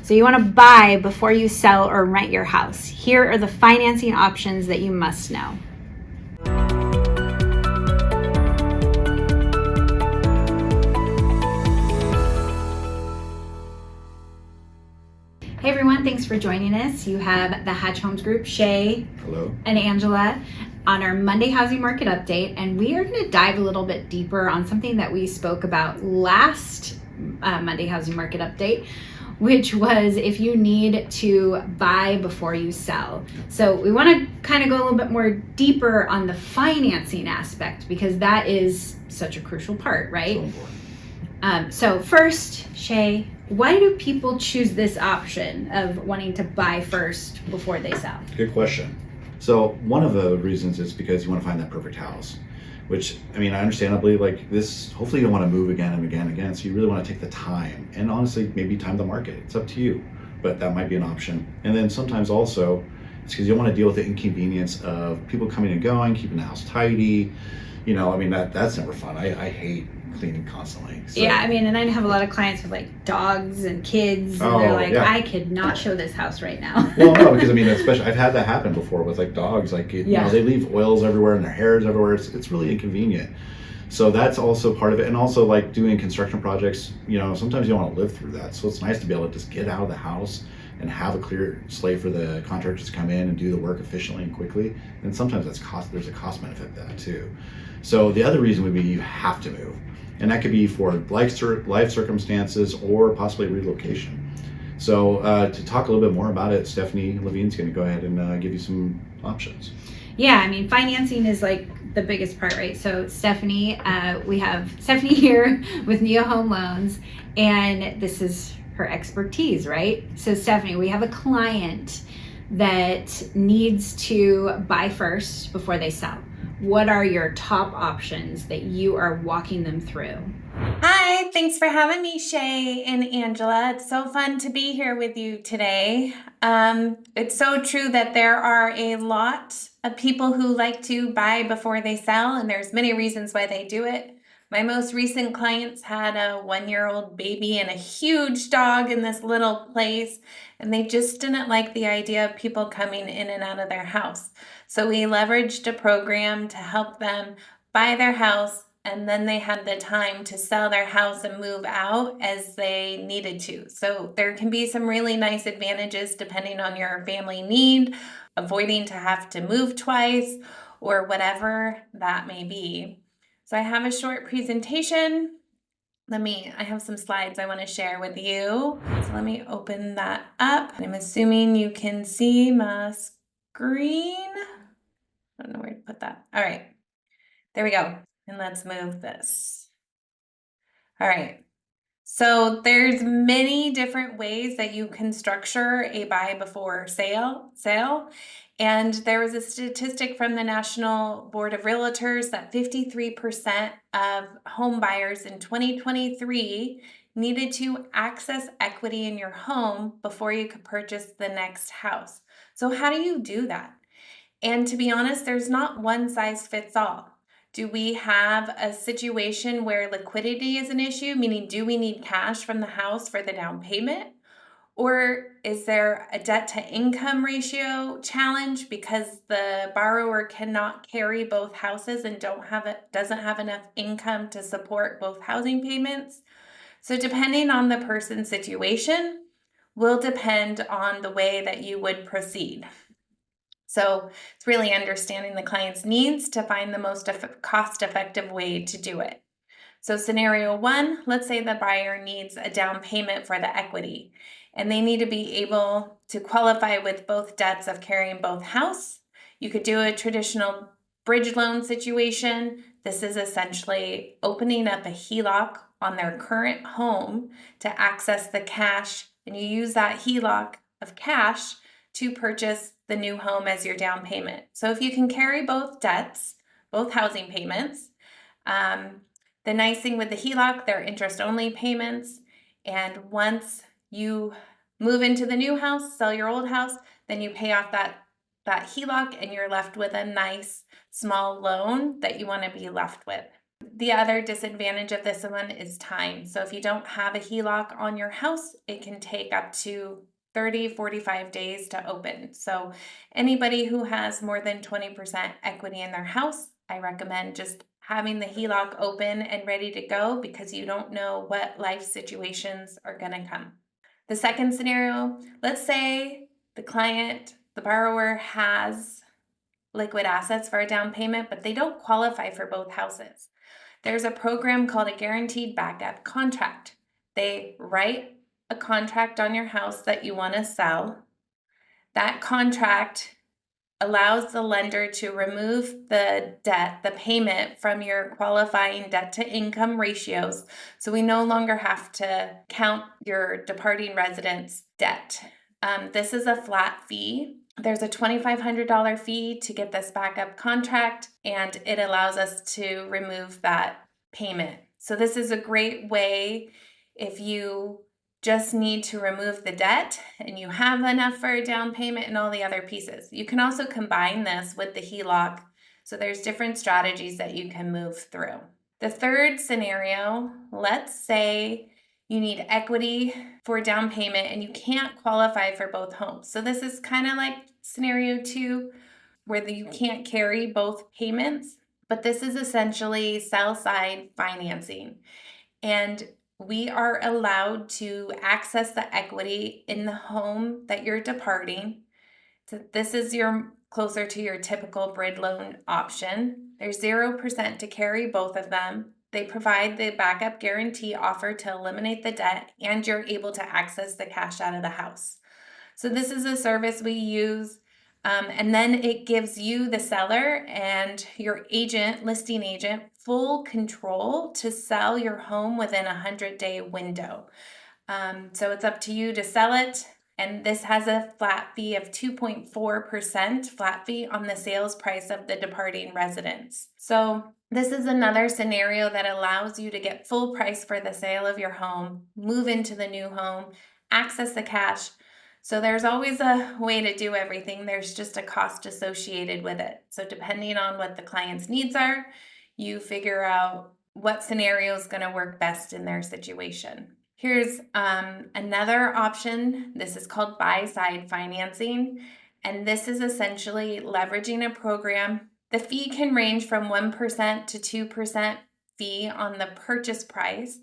So you want to buy before you sell or rent your house. Here are the financing options that you must know. Hey everyone, thanks for joining us. You have the Hatch Homes Group, Shay. Hello. And Angela on our Monday housing market update. And we are going to dive a little bit deeper on something that we spoke about last Monday housing market update, which was if you need to buy before you sell. So we want to kind of go a little bit more deeper on the financing aspect because that is such a crucial part, right? So important. So first, Shay, why do people choose this option of wanting to buy first before they sell? Good question. So one of the reasons is because you want to find that perfect house, which, I mean, I understandably, like this, hopefully you don't want to move again and again and again. So you really want to take the time and honestly, maybe time the market. It's up to you, but that might be an option. And then sometimes also it's because you don't want to deal with the inconvenience of people coming and going, keeping the house tidy. You know, I mean, that's never fun. I hate cleaning constantly. So. Yeah, I mean, and I have a lot of clients with like dogs and kids, and they're like, yeah. I could not show this house right now. Well, no, because I mean, especially I've had that happen before with like dogs. Like, you know, they leave oils everywhere and their hairs everywhere. It's really inconvenient. So that's also part of it. And also like doing construction projects, you know, sometimes you don't want to live through that. So it's nice to be able to just get out of the house and have a clear slate for the contractors to come in and do the work efficiently and quickly. And sometimes there's a cost benefit to that too. So the other reason would be you have to move. And that could be for life circumstances or possibly relocation. So to talk a little bit more about it, Stephanie Levine's going to go ahead and give you some options. Yeah, I mean, financing is like the biggest part, right? So Stephanie, we have Stephanie here with Neo Home Loans, and this is her expertise, right? So Stephanie, we have a client that needs to buy first before they sell. What are your top options that you are walking them through? Hi, thanks for having me, Shay and Angela. It's so fun to be here with you today. It's so true that there are a lot of people who like to buy before they sell, and there's many reasons why they do it. My most recent clients had a 1-year-old baby and a huge dog in this little place, and they just didn't like the idea of people coming in and out of their house. So we leveraged a program to help them buy their house, and then they had the time to sell their house and move out as they needed to. So there can be some really nice advantages depending on your family need, avoiding to have to move twice, or whatever that may be. So I have a short presentation. I have some slides I want to share with you. So let me open that up. I'm assuming you can see my screen. I don't know where to put that. All right, there we go. And let's move this. All right. So there's many different ways that you can structure a buy before sale. And there was a statistic from the National Board of Realtors that 53% of home buyers in 2023 needed to access equity in your home before you could purchase the next house. So how do you do that? And to be honest, there's not one size fits all. Do we have a situation where liquidity is an issue, meaning do we need cash from the house for the down payment? Or is there a debt to income ratio challenge because the borrower cannot carry both houses and doesn't have enough income to support both housing payments? So depending on the person's situation will depend on the way that you would proceed. So it's really understanding the client's needs to find the most cost-effective way to do it. So scenario one, let's say the buyer needs a down payment for the equity, and they need to be able to qualify with both debts of carrying both house. You could do a traditional bridge loan situation. This is essentially opening up a HELOC on their current home to access the cash, and you use that HELOC of cash to purchase the new home as your down payment. So if you can carry both debts, both housing payments, the nice thing with the HELOC, they're interest-only payments. And once you move into the new house, sell your old house, then you pay off that HELOC and you're left with a nice small loan that you want to be left with. The other disadvantage of this one is time. So if you don't have a HELOC on your house, it can take up to 30, 45 days to open. So anybody who has more than 20% equity in their house, I recommend just having the HELOC open and ready to go because you don't know what life situations are going to come. The second scenario, let's say the borrower has liquid assets for a down payment, but they don't qualify for both houses. There's a program called a guaranteed backup contract. They write a contract on your house that you want to sell. That contract allows the lender to remove the debt, the payment from your qualifying debt to income ratios. So we no longer have to count your departing resident's debt. This is a flat fee. There's a $2,500 fee to get this backup contract, and it allows us to remove that payment. So this is a great way if you just need to remove the debt and you have enough for a down payment and all the other pieces. You can also combine this with the HELOC. So there's different strategies that you can move through. The third scenario, let's say you need equity for down payment and you can't qualify for both homes. So this is kind of like scenario 2 where you can't carry both payments, but this is essentially sell side financing. And we are allowed to access the equity in the home that you're departing. So this is closer to your typical bridge loan option. There's 0% to carry both of them. They provide the backup guarantee offer to eliminate the debt, and you're able to access the cash out of the house. So this is a service we use. And then it gives you, the seller, and your listing agent, full control to sell your home within a 100-day window. So it's up to you to sell it. And this has a flat fee of 2.4% flat fee on the sales price of the departing residence. So this is another scenario that allows you to get full price for the sale of your home, move into the new home, access the cash. So there's always a way to do everything. There's just a cost associated with it. So depending on what the client's needs are, you figure out what scenario is going to work best in their situation. Here's another option. This is called buy-side financing. And this is essentially leveraging a program. The fee can range from 1% to 2% fee on the purchase price,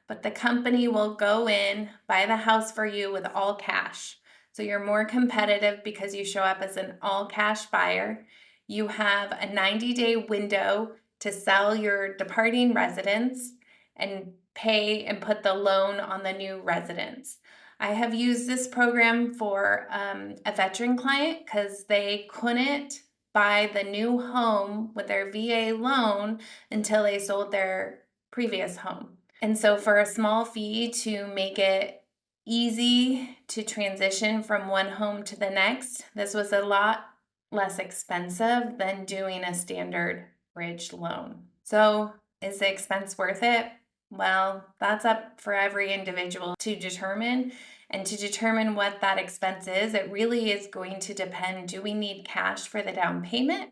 but the company will go in, buy the house for you with all cash. So you're more competitive because you show up as an all-cash buyer. You have a 90-day window to sell your departing residence and pay and put the loan on the new residence. I have used this program for a veteran client because they couldn't buy the new home with their VA loan until they sold their previous home. And so for a small fee to make it easy to transition from one home to the next, this was a lot less expensive than doing a standard bridge loan. So is the expense worth it? Well, that's up for every individual to determine. And to determine what that expense is, it really is going to depend. Do we need cash for the down payment?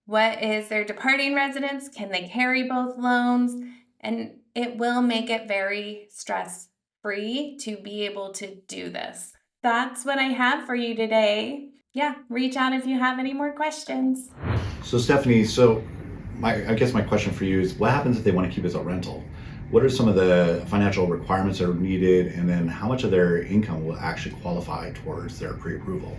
What is their departing residence? Can they carry both loans? And it will make it very stress-free to be able to do this. That's what I have for you today. Yeah, reach out if you have any more questions. So Stephanie, I guess my question for you is, what happens if they want to keep it as a rental? What are some of the financial requirements that are needed, and then how much of their income will actually qualify towards their pre-approval?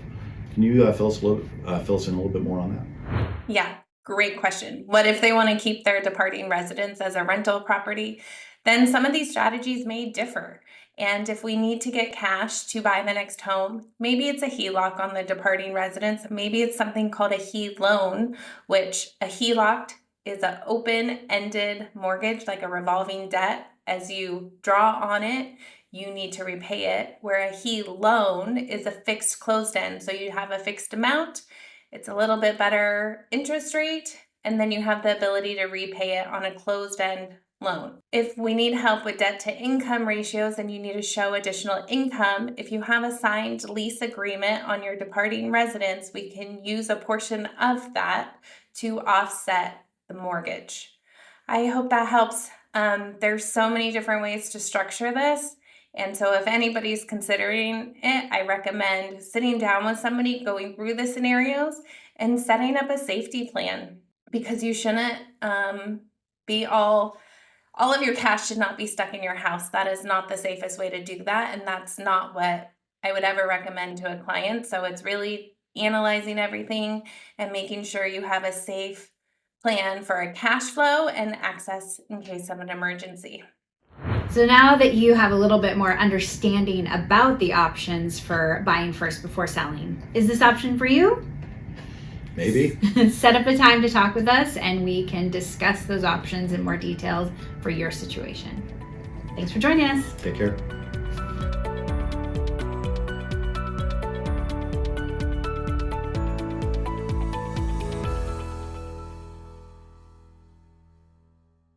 Can you fill us in a little bit more on that? Yeah, great question. What if they want to keep their departing residence as a rental property? Then some of these strategies may differ. And if we need to get cash to buy the next home, maybe it's a HELOC on the departing residence. Maybe it's something called a HE loan, which a HELOC is an open-ended mortgage, like a revolving debt. As you draw on it, you need to repay it, where a HE loan is a fixed closed end. So you have a fixed amount, it's a little bit better interest rate, and then you have the ability to repay it on a closed end loan. If we need help with debt to income ratios and you need to show additional income, if you have a signed lease agreement on your departing residence, we can use a portion of that to offset the mortgage. I hope that helps. There's so many different ways to structure this. And so if anybody's considering it, I recommend sitting down with somebody, going through the scenarios, and setting up a safety plan, because you shouldn't be all of your cash should not be stuck in your house. That is not the safest way to do that. And that's not what I would ever recommend to a client. So it's really analyzing everything and making sure you have a safe plan for a cash flow and access in case of an emergency. So now that you have a little bit more understanding about the options for buying first before selling, is this option for you? Maybe. Set up a time to talk with us and we can discuss those options in more details for your situation. Thanks for joining us. Take care.